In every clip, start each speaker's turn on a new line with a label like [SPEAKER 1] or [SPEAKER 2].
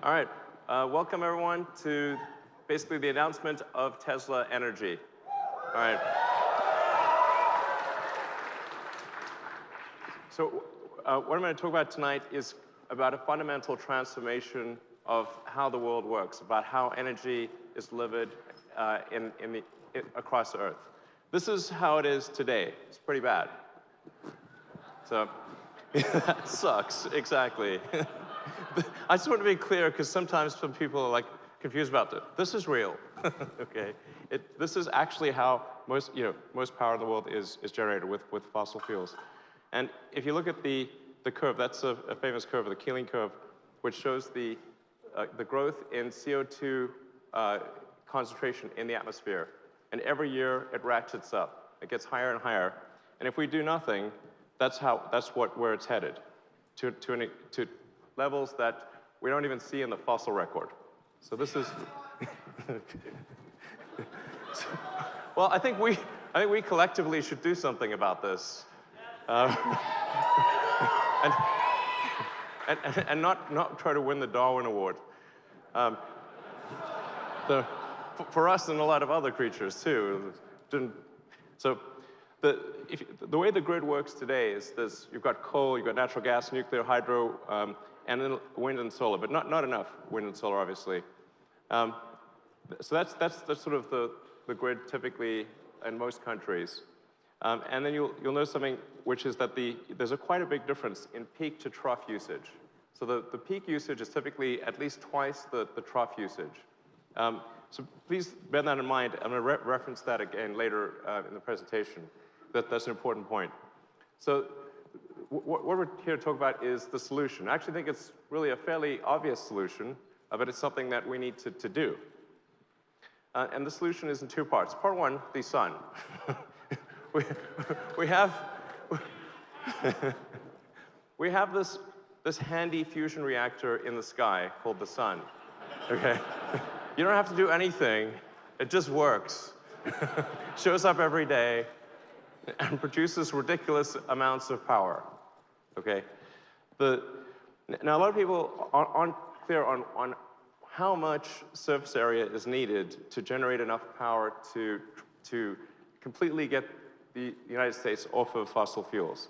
[SPEAKER 1] All right, welcome everyone to basically the announcement of Tesla Energy. All right. So what I'm going to talk about tonight is about a fundamental transformation of how the world works, about how energy is delivered across the Earth. This is how it is today. It's pretty bad. So that sucks, exactly. I just want to be clear, because sometimes some people are like confused about this. This is real, okay? This is actually how most power in the world is generated with fossil fuels. And if you look at the curve, that's a famous curve, the Keeling curve, which shows the growth in CO2 concentration in the atmosphere. And every year it ratchets up. It gets higher and higher. And if we do nothing, that's where it's headed, to levels that we don't even see in the fossil record. So this is. Well, I think we collectively should do something about this, and not try to win the Darwin Award. For us and a lot of other creatures too. So the way the grid works today is this: you've got coal, you've got natural gas, nuclear, hydro, and then wind and solar, but not enough wind and solar, obviously. So that's sort of the grid typically in most countries. And then you'll know something, which is that there's quite a big difference in peak to trough usage. So the peak usage is typically at least twice the trough usage. So please bear that in mind. I'm going to reference that again later in the presentation. That's an important point. So what we're here to talk about is the solution. I actually think it's really a fairly obvious solution, but it's something that we need to do. And the solution is in two parts. Part one, the sun. we have this handy fusion reactor in the sky called the sun. Okay? You don't have to do anything. It just works. Shows up every day and produces ridiculous amounts of power. Okay? Now, a lot of people aren't clear on how much surface area is needed to generate enough power to completely get the United States off of fossil fuels.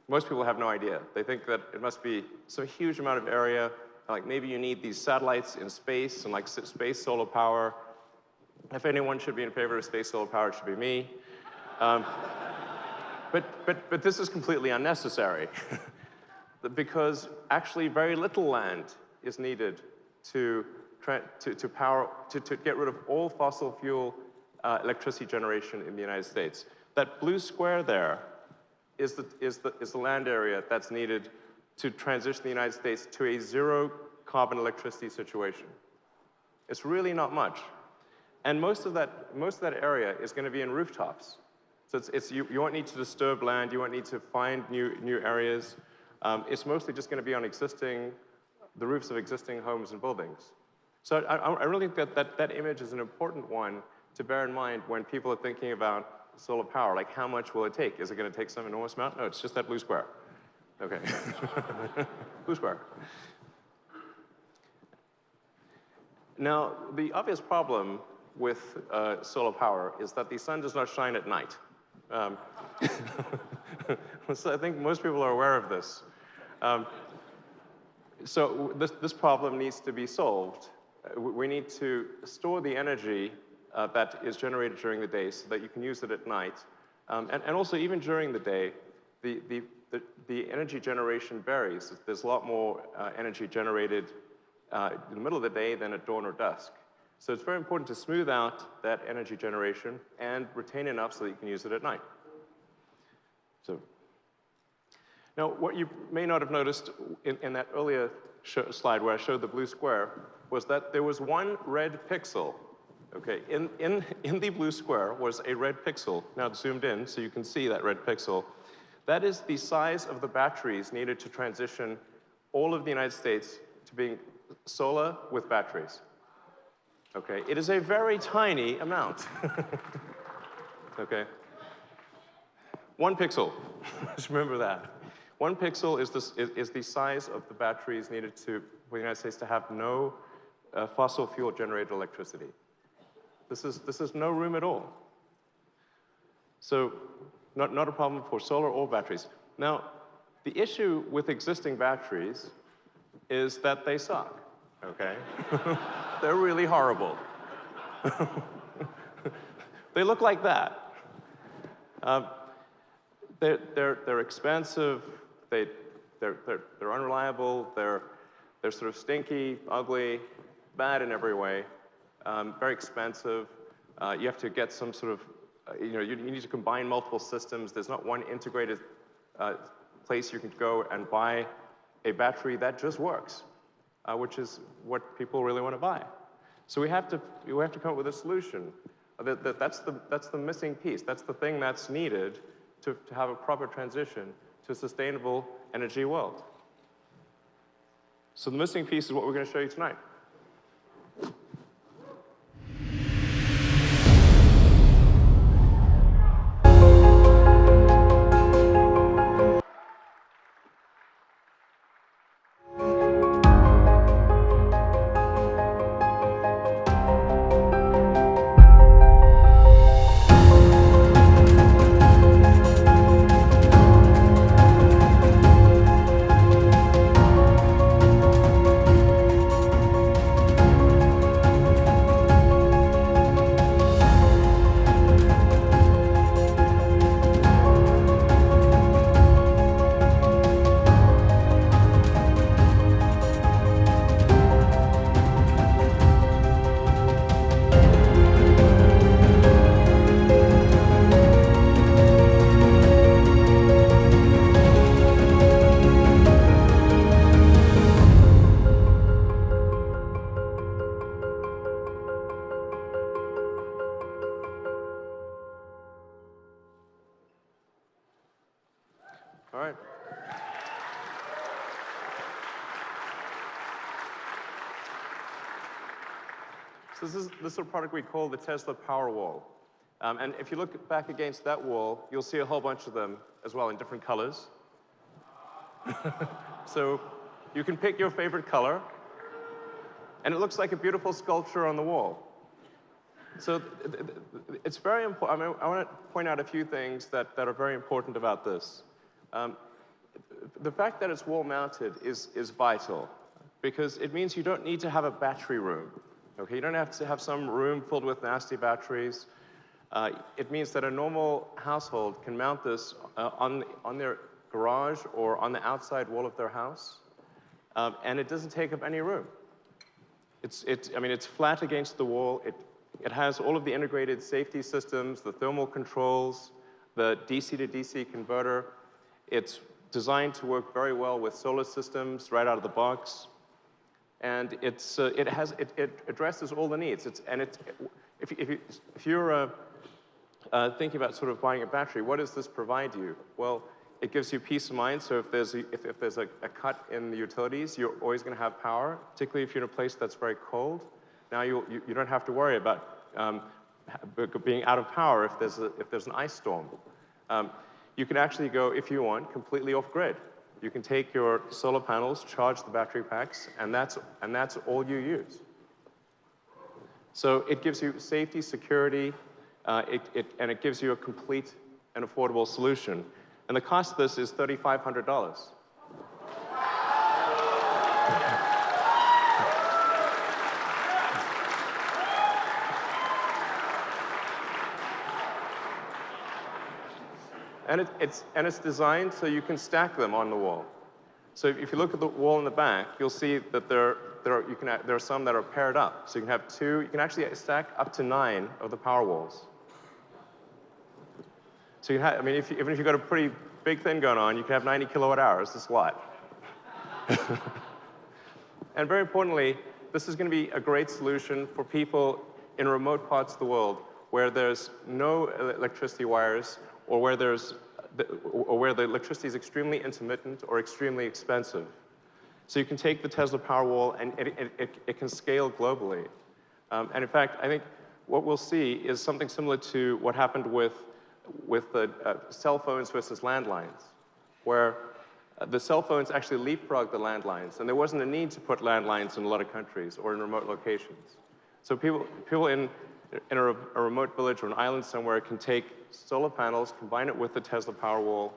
[SPEAKER 1] Most people have no idea. They think that it must be some huge amount of area, like maybe you need these satellites in space and like space solar power. If anyone should be in favor of space solar power, it should be me. But this is completely unnecessary because actually very little land is needed to get rid of all fossil fuel electricity generation in the United States. That blue square there is the land area that's needed to transition the United States to a zero carbon electricity situation. It's really not much. And most of that area is going to be in rooftops. So you won't need to disturb land, you won't need to find new areas. It's mostly just going to be on the roofs of existing homes and buildings. So I really think that image is an important one to bear in mind when people are thinking about solar power. Like, how much will it take? Is it going to take some enormous amount? No, it's just that blue square. Okay. Blue square. Now, the obvious problem with solar power is that the sun does not shine at night. So I think most people are aware of this. So this problem needs to be solved. We need to store the energy that is generated during the day so that you can use it at night. And also, even during the day, the energy generation varies. There's a lot more energy generated in the middle of the day than at dawn or dusk. So it's very important to smooth out that energy generation and retain enough so that you can use it at night. So now, what you may not have noticed in that earlier slide where I showed the blue square was that there was one red pixel. Okay, in the blue square was a red pixel. Now it's zoomed in so you can see that red pixel. That is the size of the batteries needed to transition all of the United States to being solar with batteries. Okay, it is a very tiny amount. Okay. 1 pixel, just remember that. 1 pixel is the size of the batteries needed for the United States to have no fossil fuel generated electricity. This is no room at all. So not a problem for solar or batteries. Now, the issue with existing batteries is that they suck, okay? They're really horrible. They look like that. They're expensive, they're unreliable, they're sort of stinky, ugly, bad in every way, very expensive. You have to get some sort of, you need to combine multiple systems. There's not one integrated place you can go and buy a battery that just works, which is what people really want to buy. So we have to come up with a solution. That's the missing piece. That's the thing that's needed to have a proper transition to a sustainable energy world. So the missing piece is what we're going to show you tonight. All right. So this is a product we call the Tesla Powerwall. And if you look back against that wall, you'll see a whole bunch of them as well in different colors. So you can pick your favorite color, and it looks like a beautiful sculpture on the wall. So it's very important. I mean, I want to point out a few things that are very important about this. The fact that it's wall-mounted is vital, because it means you don't need to have a battery room. Okay, you don't have to have some room filled with nasty batteries. It means that a normal household can mount this on their garage or on the outside wall of their house, and it doesn't take up any room. I mean, it's flat against the wall. It has all of the integrated safety systems, the thermal controls, the DC to DC converter. It's designed to work very well with solar systems right out of the box. And it addresses all the needs. If you're thinking about sort of buying a battery, what does this provide you? Well, it gives you peace of mind. So if there's a cut in the utilities, you're always going to have power, particularly if you're in a place that's very cold. Now you don't have to worry about being out of power if there's an ice storm. You can actually go, if you want, completely off-grid. You can take your solar panels, charge the battery packs, and that's all you use. So it gives you safety, security, and it gives you a complete and affordable solution. And the cost of this is $3,500. And it's designed so you can stack them on the wall. So if you look at the wall in the back, you'll see that there are some that are paired up. So you can have two. You can actually stack up to 9 of the Powerwalls. So you can have, I mean, even if you've got a pretty big thing going on, you can have 90 kilowatt hours. That's a lot. And very importantly, this is going to be a great solution for people in remote parts of the world where there's no electricity wires, or where the electricity is extremely intermittent or extremely expensive. So you can take the Tesla Powerwall, and it can scale globally. And in fact, I think what we'll see is something similar to what happened with the cell phones versus landlines, where the cell phones actually leapfrogged the landlines, and there wasn't a need to put landlines in a lot of countries or in remote locations. So people in a remote village or an island somewhere can take solar panels, combine it with the Tesla Powerwall,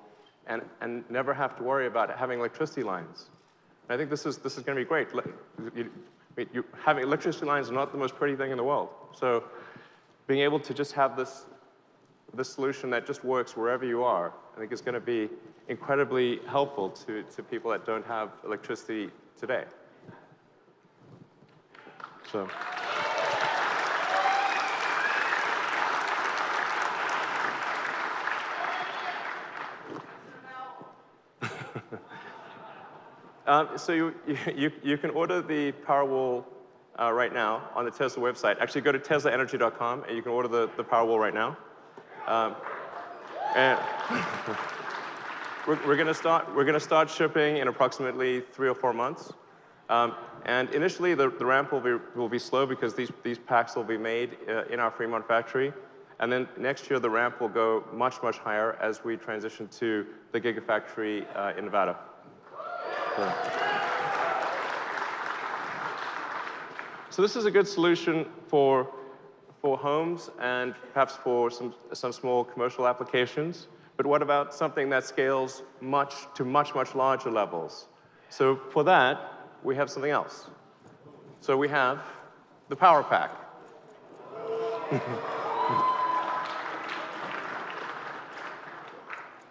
[SPEAKER 1] and never have to worry about having electricity lines. And I think this is going to be great. Having electricity lines are not the most pretty thing in the world. So being able to just have this solution that just works wherever you are, I think is going to be incredibly helpful to people that don't have electricity today. So. So you can order the Powerwall right now on the Tesla website. Actually, go to teslaenergy.com and you can order the Powerwall right now. And we're going to start shipping in approximately 3 or 4 months. And initially, the ramp will be slow because these packs will be made in our Fremont factory. And then next year, the ramp will go much, much higher as we transition to the Gigafactory in Nevada. So this is a good solution for homes and perhaps for some small commercial applications. But what about something that scales to much larger levels? So for that, we have something else. So we have the Power Pack.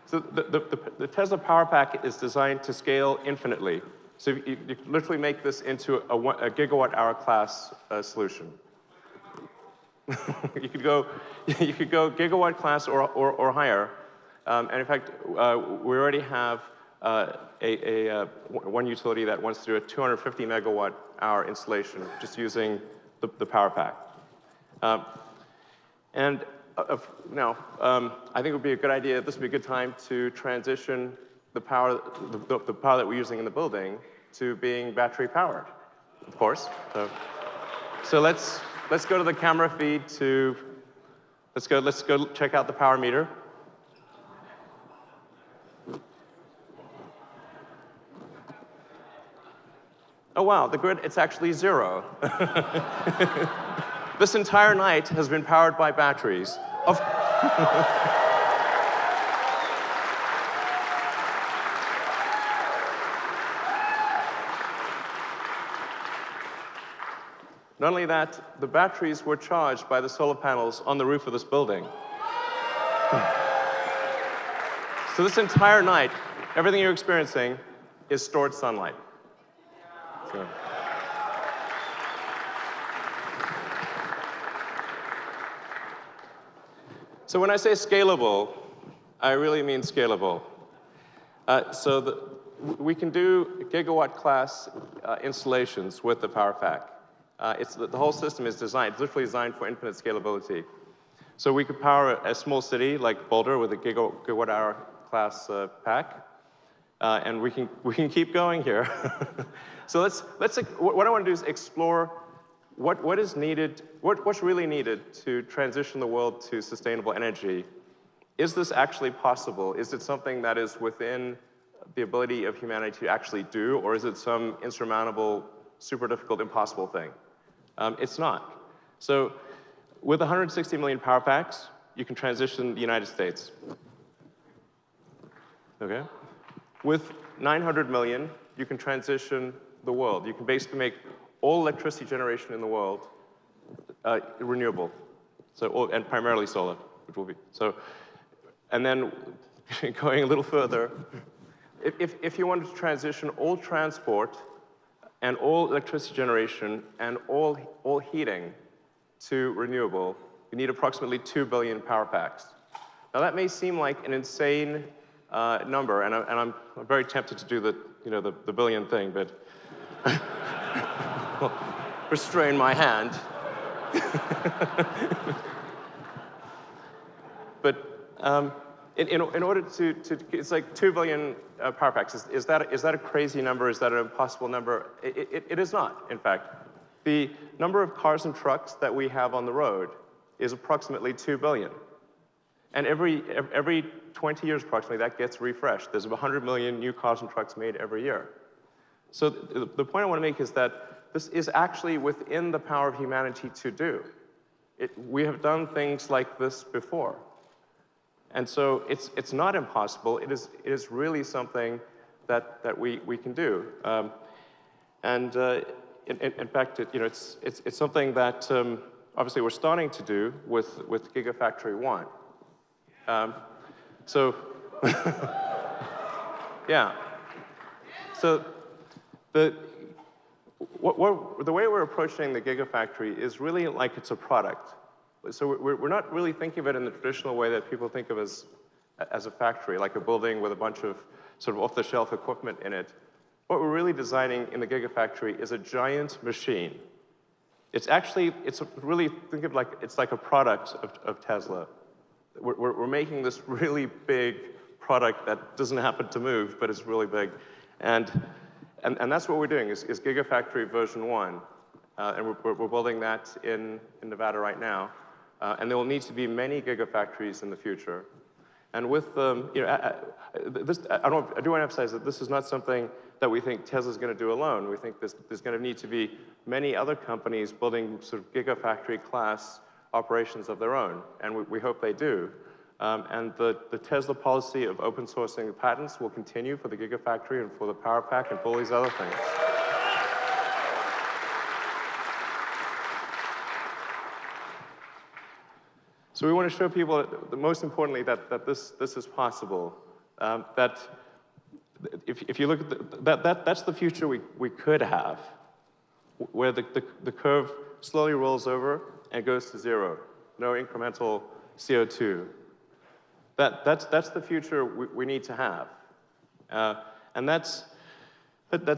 [SPEAKER 1] So the Tesla Power Pack is designed to scale infinitely. So you can literally make this into a gigawatt-hour class solution. you could go gigawatt class or higher. And in fact, we already have one utility that wants to do a 250 megawatt-hour installation just using the Power Pack. Now, I think it would be a good idea, this would be a good time to transition the power that we're using in the building to being battery powered, of course. So let's go to the camera feed let's go check out the power meter. Oh wow, the grid, it's actually 0. This entire night has been powered by batteries. Not only that, the batteries were charged by the solar panels on the roof of this building. So this entire night, everything you're experiencing is stored sunlight. So when I say scalable, I really mean scalable. We can do gigawatt-class installations with the Power Pack. The whole system is literally designed for infinite scalability. So we could power a small city like Boulder with a gigawatt-hour class pack, and we can keep going here. So what I want to do is explore what's really needed to transition the world to sustainable energy. Is this actually possible? Is it something that is within the ability of humanity to actually do, or is it some insurmountable, super difficult, impossible thing? It's not. So with 160 million power packs, you can transition the United States. Okay? With 900 million, you can transition the world. You can basically make all electricity generation in the world renewable, and primarily solar, which will be. So, and then going a little further, if you wanted to transition all transport and all electricity generation and all heating to renewable, you need approximately 2 billion power packs. Now that may seem like an insane number, and I'm very tempted to do the billion thing, but restrain my hand. But in order to, it's like 2 billion power packs. Is that a crazy number? Is that an impossible number? It is not, in fact. The number of cars and trucks that we have on the road is approximately 2 billion. And every 20 years approximately, that gets refreshed. There's 100 million new cars and trucks made every year. So the point I want to make is that this is actually within the power of humanity to do. We have done things like this before. And so it's not impossible. It is really something that we can do. In fact, it's something that obviously we're starting to do with Gigafactory 1. So, yeah. So the way we're approaching the Gigafactory is really like it's a product. So we're not really thinking of it in the traditional way that people think of as a factory, like a building with a bunch of sort of off-the-shelf equipment in it. What we're really designing in the Gigafactory is a giant machine. It's really, think of like, it's like a product of Tesla. We're making this really big product that doesn't happen to move, but it's really big. And that's what we're doing, is Gigafactory version 1. And we're building that in Nevada right now. And there will need to be many Gigafactories in the future. And with, I do want to emphasize that this is not something that we think Tesla's going to do alone. We think there's going to need to be many other companies building sort of Gigafactory class operations of their own, and we hope they do. And the Tesla policy of open sourcing the patents will continue for the Gigafactory and for the Power Pack and for all these other things. So we want to show people, that most importantly, that this is possible. That if you look at that's the future we could have, where the curve slowly rolls over and goes to zero, no incremental CO2. That's the future we need to have, and that's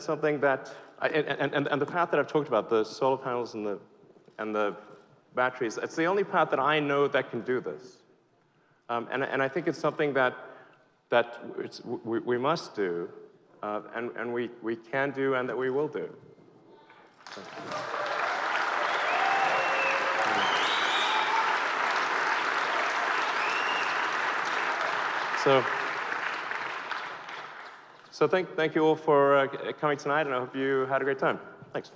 [SPEAKER 1] something that and the path that I've talked about, the solar panels and the batteries. It's the only path that I know that can do this, and I think it's something that we must do, and we can do, and that we will do. So thank you all for coming tonight, and I hope you had a great time. Thanks.